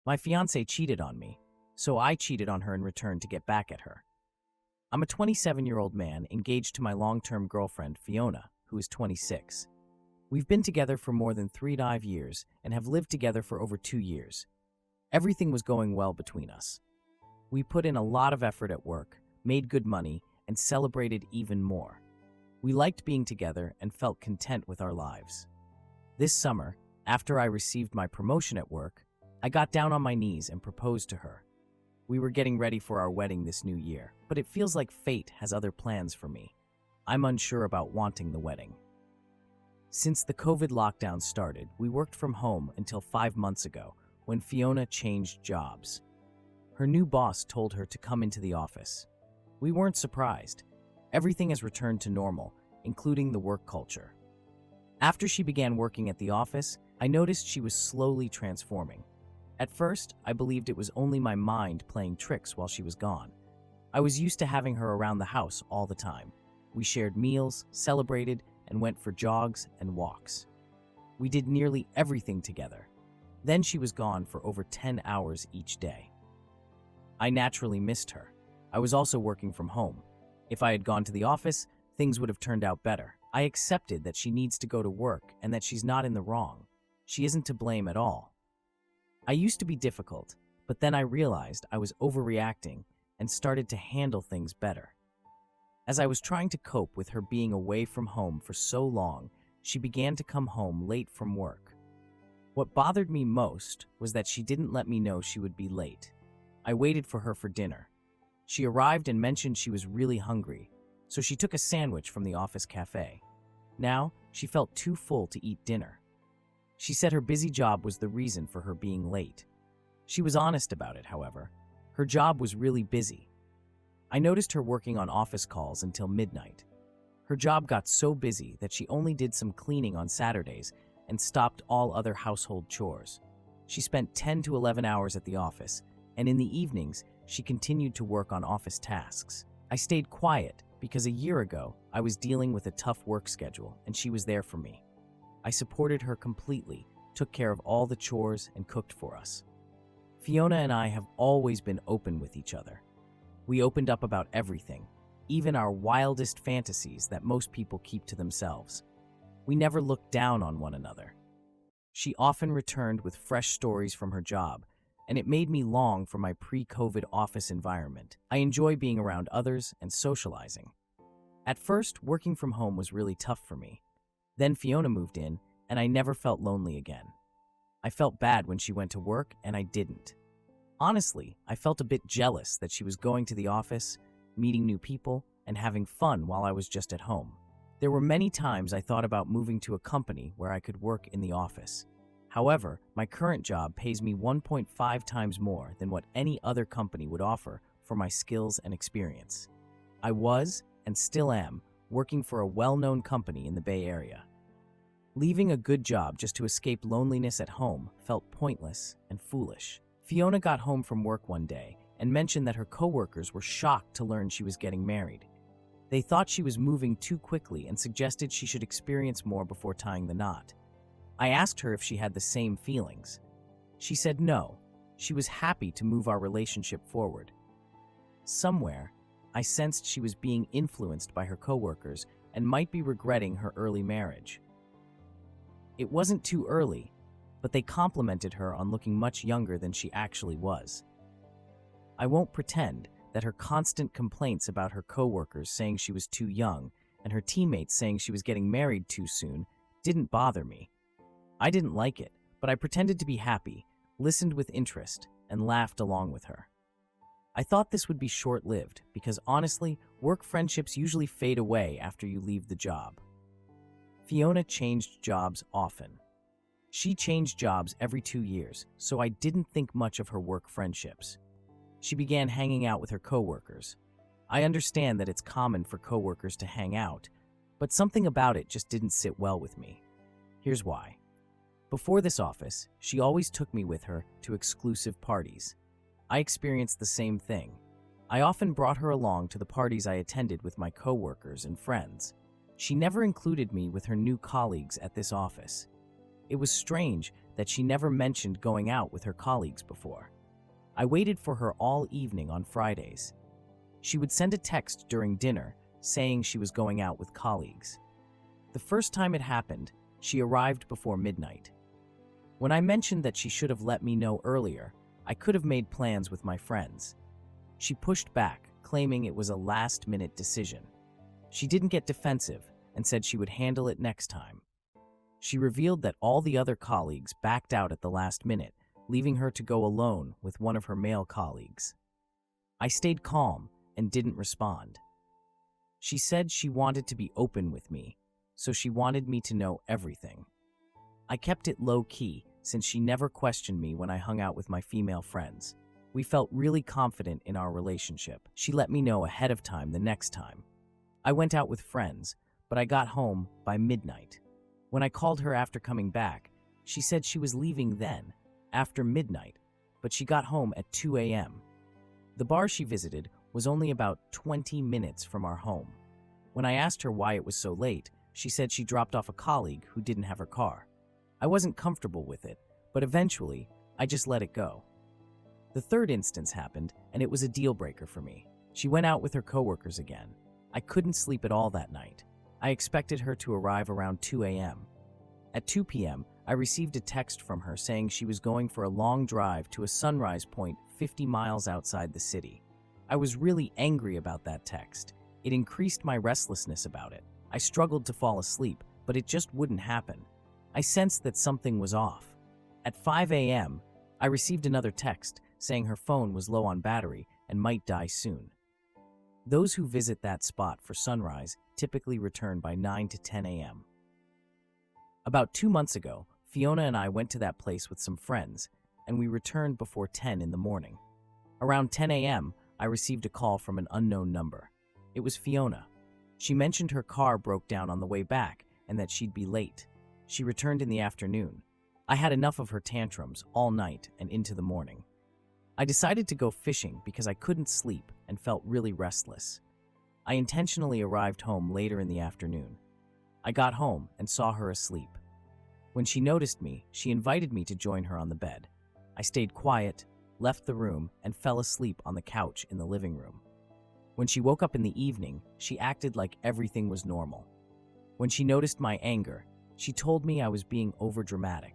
My fiancée cheated on me, so I cheated on her in return to get back at her. I'm a 27-year-old man engaged to my long-term girlfriend, Fiona, who is 26. We've been together for more than 3.5 years and have lived together for over 2 years. Everything was going well between us. We put in a lot of effort at work, made good money, and celebrated even more. We liked being together and felt content with our lives. This summer, after I received my promotion at work, I got down on my knees and proposed to her. We were getting ready for our wedding this new year, but it feels like fate has other plans for me. I'm unsure about wanting the wedding. Since the COVID lockdown started, we worked from home until 5 months ago, when Fiona changed jobs. Her new boss told her to come into the office. We weren't surprised. Everything has returned to normal, including the work culture. After she began working at the office, I noticed she was slowly transforming. At first, I believed it was only my mind playing tricks while she was gone. I was used to having her around the house all the time. We shared meals, celebrated, and went for jogs and walks. We did nearly everything together. Then she was gone for over 10 hours each day. I naturally missed her. I was also working from home. If I had gone to the office, things would have turned out better. I accepted that she needs to go to work and that she's not in the wrong. She isn't to blame at all. I used to be difficult, but then I realized I was overreacting and started to handle things better. As I was trying to cope with her being away from home for so long, she began to come home late from work. What bothered me most was that she didn't let me know she would be late. I waited for her for dinner. She arrived and mentioned she was really hungry, so she took a sandwich from the office cafe. Now, she felt too full to eat dinner. She said her busy job was the reason for her being late. She was honest about it, however. Her job was really busy. I noticed her working on office calls until midnight. Her job got so busy that she only did some cleaning on Saturdays and stopped all other household chores. She spent 10 to 11 hours at the office, and in the evenings, she continued to work on office tasks. I stayed quiet because a year ago, I was dealing with a tough work schedule, and she was there for me. I supported her completely, took care of all the chores, and cooked for us. Fiona and I have always been open with each other. We opened up about everything, even our wildest fantasies that most people keep to themselves. We never looked down on one another. She often returned with fresh stories from her job, and it made me long for my pre-COVID office environment. I enjoy being around others and socializing. At first, working from home was really tough for me. Then Fiona moved in, and I never felt lonely again. I felt bad when she went to work, and I didn't. Honestly, I felt a bit jealous that she was going to the office, meeting new people, and having fun while I was just at home. There were many times I thought about moving to a company where I could work in the office. However, my current job pays me 1.5 times more than what any other company would offer for my skills and experience. I was, and still am, working for a well-known company in the Bay Area. Leaving a good job just to escape loneliness at home felt pointless and foolish. Fiona got home from work one day and mentioned that her coworkers were shocked to learn she was getting married. They thought she was moving too quickly and suggested she should experience more before tying the knot. I asked her if she had the same feelings. She said no, she was happy to move our relationship forward. Somewhere, I sensed she was being influenced by her coworkers and might be regretting her early marriage. It wasn't too early, but they complimented her on looking much younger than she actually was. I won't pretend that her constant complaints about her coworkers saying she was too young and her teammates saying she was getting married too soon didn't bother me. I didn't like it, but I pretended to be happy, listened with interest, and laughed along with her. I thought this would be short-lived because honestly, work friendships usually fade away after you leave the job. Fiona changed jobs often. She changed jobs every 2 years, so I didn't think much of her work friendships. She began hanging out with her coworkers. I understand that it's common for coworkers to hang out, but something about it just didn't sit well with me. Here's why. Before this office, she always took me with her to exclusive parties. I experienced the same thing. I often brought her along to the parties I attended with my coworkers and friends. She never included me with her new colleagues at this office. It was strange that she never mentioned going out with her colleagues before. I waited for her all evening on Fridays. She would send a text during dinner saying she was going out with colleagues. The first time it happened, she arrived before midnight. When I mentioned that she should have let me know earlier, I could have made plans with my friends. She pushed back, claiming it was a last-minute decision. She didn't get defensive and said she would handle it next time. She revealed that all the other colleagues backed out at the last minute, leaving her to go alone with one of her male colleagues. I stayed calm and didn't respond. She said she wanted to be open with me, so she wanted me to know everything. I kept it low-key since she never questioned me when I hung out with my female friends. We felt really confident in our relationship. She let me know ahead of time the next time. I went out with friends, but I got home by midnight. When I called her after coming back, she said she was leaving then, after midnight, but she got home at 2 a.m. The bar she visited was only about 20 minutes from our home. When I asked her why it was so late, she said she dropped off a colleague who didn't have her car. I wasn't comfortable with it, but eventually, I just let it go. The third instance happened, and it was a deal breaker for me. She went out with her coworkers again. I couldn't sleep at all that night. I expected her to arrive around 2 a.m. At 2 p.m., I received a text from her saying she was going for a long drive to a sunrise point 50 miles outside the city. I was really angry about that text. It increased my restlessness about it. I struggled to fall asleep, but it just wouldn't happen. I sensed that something was off. At 5 a.m., I received another text saying her phone was low on battery and might die soon. Those who visit that spot for sunrise typically return by 9 to 10 a.m. About 2 months ago, Fiona and I went to that place with some friends, and we returned before 10 in the morning. Around 10 a.m., I received a call from an unknown number. It was Fiona. She mentioned her car broke down on the way back and that she'd be late. She returned in the afternoon. I had enough of her tantrums all night and into the morning. I decided to go fishing because I couldn't sleep and felt really restless. I intentionally arrived home later in the afternoon. I got home and saw her asleep. When she noticed me, she invited me to join her on the bed. I stayed quiet, left the room, and fell asleep on the couch in the living room. When she woke up in the evening, she acted like everything was normal. When she noticed my anger, she told me I was being overdramatic.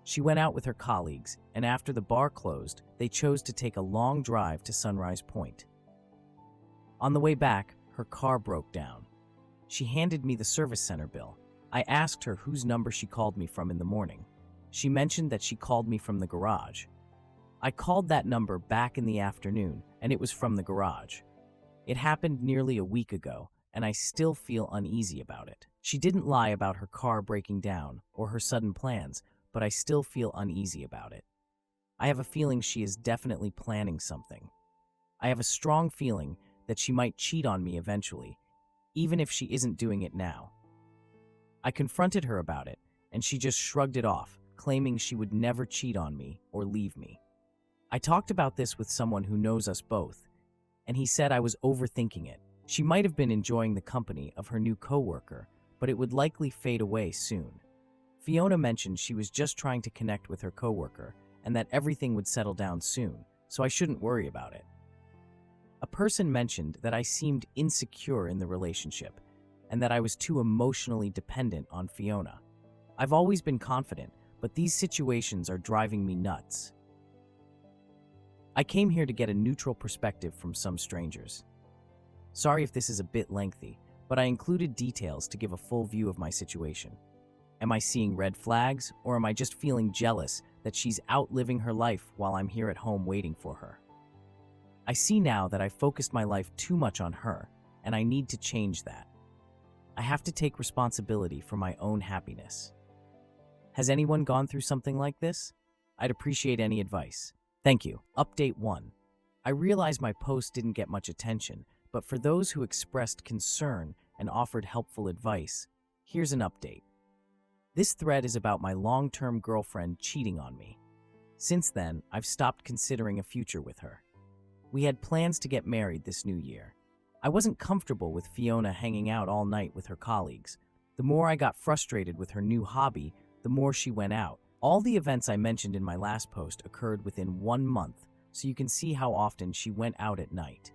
She went out with her colleagues, and after the bar closed, they chose to take a long drive to Sunrise Point. On the way back, her car broke down. She handed me the service center bill. I asked her whose number she called me from in the morning. She mentioned that she called me from the garage. I called that number back in the afternoon, and it was from the garage. It happened nearly a week ago, and I still feel uneasy about it. She didn't lie about her car breaking down or her sudden plans, but I still feel uneasy about it. I have a feeling she is definitely planning something. I have a strong feeling that she might cheat on me eventually, even if she isn't doing it now. I confronted her about it, and she just shrugged it off, claiming she would never cheat on me or leave me. I talked about this with someone who knows us both, and he said I was overthinking it. She might have been enjoying the company of her new coworker, but it would likely fade away soon. Fiona mentioned she was just trying to connect with her coworker and that everything would settle down soon, so I shouldn't worry about it. A person mentioned that I seemed insecure in the relationship and that I was too emotionally dependent on Fiona. I've always been confident, but these situations are driving me nuts. I came here to get a neutral perspective from some strangers. Sorry if this is a bit lengthy, but I included details to give a full view of my situation. Am I seeing red flags, or am I just feeling jealous that she's out living her life while I'm here at home waiting for her? I see now that I focused my life too much on her, and I need to change that. I have to take responsibility for my own happiness. Has anyone gone through something like this? I'd appreciate any advice. Thank you. Update 1. I realize my post didn't get much attention, but for those who expressed concern and offered helpful advice, here's an update. This thread is about my long-term girlfriend cheating on me. Since then, I've stopped considering a future with her. We had plans to get married this new year. I wasn't comfortable with Fiona hanging out all night with her colleagues. The more I got frustrated with her new hobby, the more she went out. All the events I mentioned in my last post occurred within 1 month, so you can see how often she went out at night.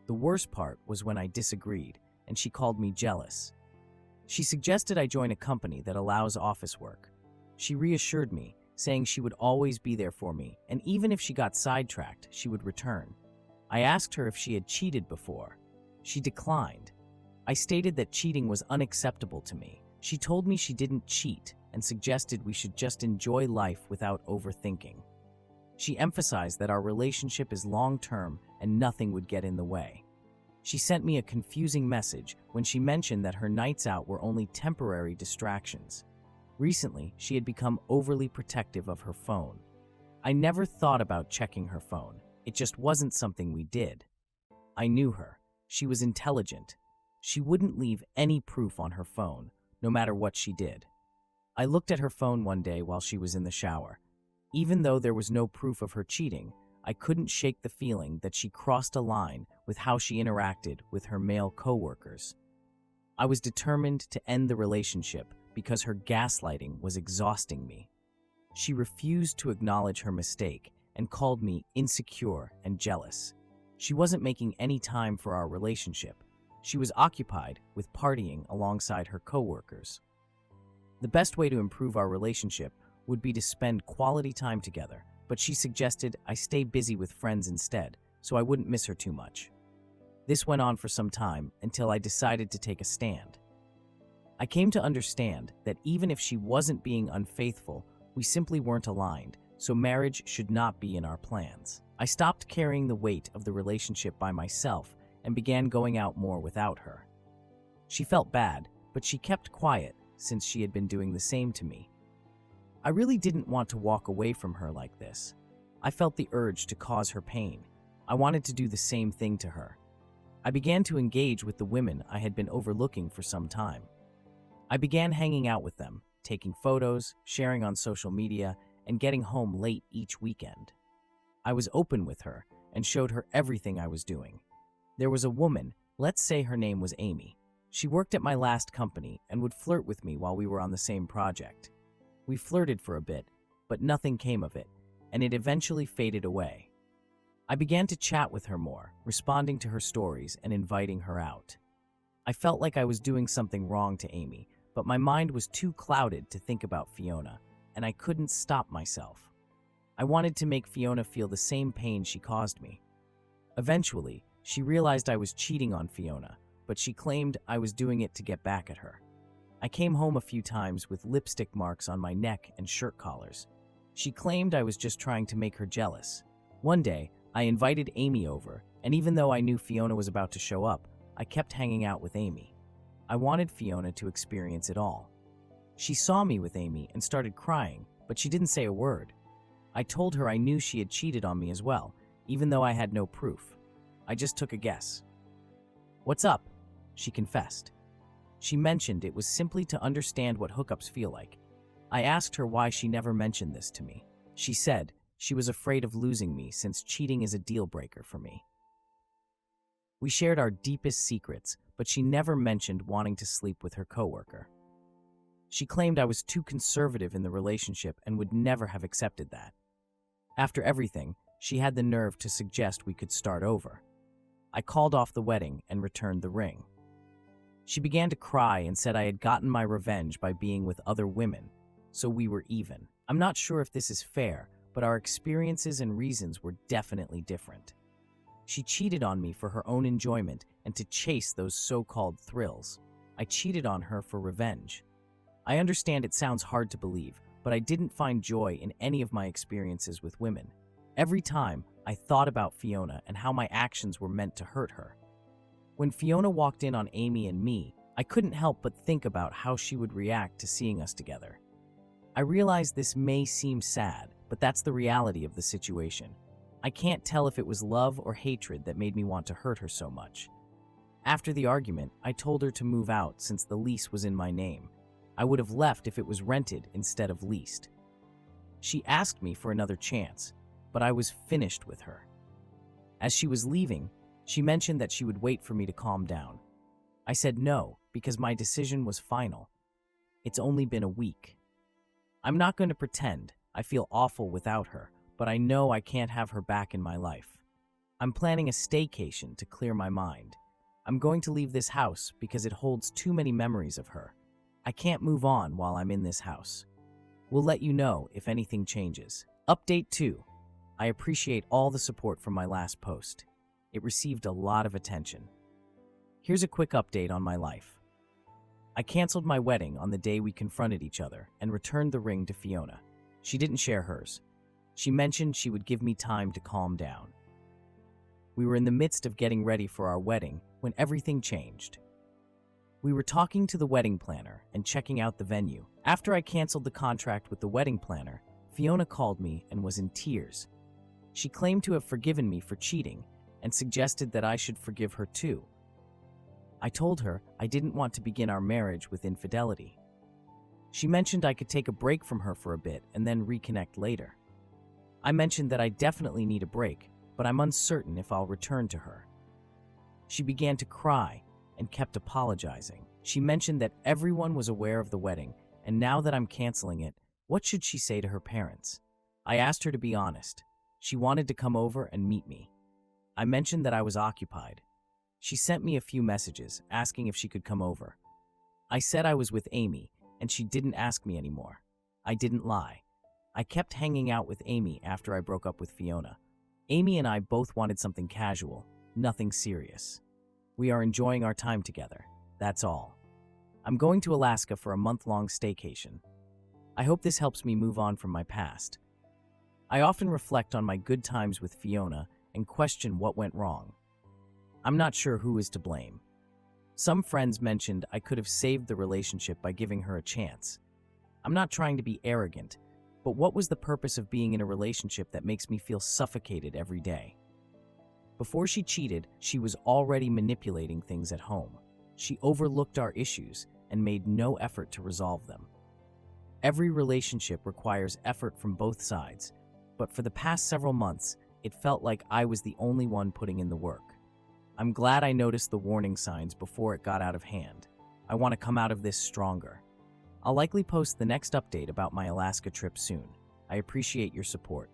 The worst part was when I disagreed, and she called me jealous. She suggested I join a company that allows office work. She reassured me, saying she would always be there for me, and even if she got sidetracked, she would return. I asked her if she had cheated before. She declined. I stated that cheating was unacceptable to me. She told me she didn't cheat and suggested we should just enjoy life without overthinking. She emphasized that our relationship is long-term and nothing would get in the way. She sent me a confusing message when she mentioned that her nights out were only temporary distractions. Recently, she had become overly protective of her phone. I never thought about checking her phone. It just wasn't something we did. I knew her. She was intelligent. She wouldn't leave any proof on her phone, no matter what she did. I looked at her phone one day while she was in the shower. Even though there was no proof of her cheating, I couldn't shake the feeling that she crossed a line with how she interacted with her male coworkers. I was determined to end the relationship because her gaslighting was exhausting me. She refused to acknowledge her mistake and called me insecure and jealous. She wasn't making any time for our relationship. She was occupied with partying alongside her coworkers. The best way to improve our relationship would be to spend quality time together, but she suggested I stay busy with friends instead, so I wouldn't miss her too much. This went on for some time until I decided to take a stand. I came to understand that even if she wasn't being unfaithful, we simply weren't aligned, so marriage should not be in our plans. I stopped carrying the weight of the relationship by myself and began going out more without her. She felt bad, but she kept quiet since she had been doing the same to me. I really didn't want to walk away from her like this. I felt the urge to cause her pain. I wanted to do the same thing to her. I began to engage with the women I had been overlooking for some time. I began hanging out with them, taking photos, sharing on social media, and getting home late each weekend. I was open with her and showed her everything I was doing. There was a woman, let's say her name was Amy. She worked at my last company and would flirt with me while we were on the same project. We flirted for a bit, but nothing came of it, and it eventually faded away. I began to chat with her more, responding to her stories and inviting her out. I felt like I was doing something wrong to Amy, but my mind was too clouded to think about Fiona, and I couldn't stop myself. I wanted to make Fiona feel the same pain she caused me. Eventually, she realized I was cheating on Fiona, but she claimed I was doing it to get back at her. I came home a few times with lipstick marks on my neck and shirt collars. She claimed I was just trying to make her jealous. One day, I invited Amy over, and even though I knew Fiona was about to show up, I kept hanging out with Amy. I wanted Fiona to experience it all. She saw me with Amy and started crying, but she didn't say a word. I told her I knew she had cheated on me as well, even though I had no proof. I just took a guess. "What's up?" she confessed. She mentioned it was simply to understand what hookups feel like. I asked her why she never mentioned this to me. She said she was afraid of losing me since cheating is a deal breaker for me. We shared our deepest secrets, but she never mentioned wanting to sleep with her coworker. She claimed I was too conservative in the relationship and would never have accepted that. After everything, she had the nerve to suggest we could start over. I called off the wedding and returned the ring. She began to cry and said I had gotten my revenge by being with other women, so we were even. I'm not sure if this is fair, but our experiences and reasons were definitely different. She cheated on me for her own enjoyment and to chase those so-called thrills. I cheated on her for revenge. I understand it sounds hard to believe, but I didn't find joy in any of my experiences with women. Every time, I thought about Fiona and how my actions were meant to hurt her. When Fiona walked in on Amy and me, I couldn't help but think about how she would react to seeing us together. I realize this may seem sad, but that's the reality of the situation. I can't tell if it was love or hatred that made me want to hurt her so much. After the argument, I told her to move out since the lease was in my name. I would have left if it was rented instead of leased. She asked me for another chance, but I was finished with her. As she was leaving, she mentioned that she would wait for me to calm down. I said no, because my decision was final. It's only been a week. I'm not going to pretend I feel awful without her, but I know I can't have her back in my life. I'm planning a staycation to clear my mind. I'm going to leave this house because it holds too many memories of her. I can't move on while I'm in this house. We'll let you know if anything changes. Update 2. I appreciate all the support from my last post. It received a lot of attention. Here's a quick update on my life. I canceled my wedding on the day we confronted each other and returned the ring to Fiona. She didn't share hers. She mentioned she would give me time to calm down. We were in the midst of getting ready for our wedding when everything changed. We were talking to the wedding planner and checking out the venue. After I canceled the contract with the wedding planner, Fiona called me and was in tears. She claimed to have forgiven me for cheating and suggested that I should forgive her too. I told her I didn't want to begin our marriage with infidelity. She mentioned I could take a break from her for a bit and then reconnect later. I mentioned that I definitely need a break, but I'm uncertain if I'll return to her. She began to cry and kept apologizing. She mentioned that everyone was aware of the wedding, and now that I'm canceling it, what should she say to her parents? I asked her to be honest. She wanted to come over and meet me. I mentioned that I was occupied. She sent me a few messages asking if she could come over. I said I was with Amy, and she didn't ask me anymore. I didn't lie. I kept hanging out with Amy after I broke up with Fiona. Amy and I both wanted something casual, nothing serious. We are enjoying our time together. That's all. I'm going to Alaska for a month-long staycation. I hope this helps me move on from my past. I often reflect on my good times with Fiona and question what went wrong. I'm not sure who is to blame. Some friends mentioned I could have saved the relationship by giving her a chance. I'm not trying to be arrogant, but what was the purpose of being in a relationship that makes me feel suffocated every day? Before she cheated, she was already manipulating things at home. She overlooked our issues and made no effort to resolve them. Every relationship requires effort from both sides, but for the past several months, it felt like I was the only one putting in the work. I'm glad I noticed the warning signs before it got out of hand. I want to come out of this stronger. I'll likely post the next update about my Alaska trip soon. I appreciate your support.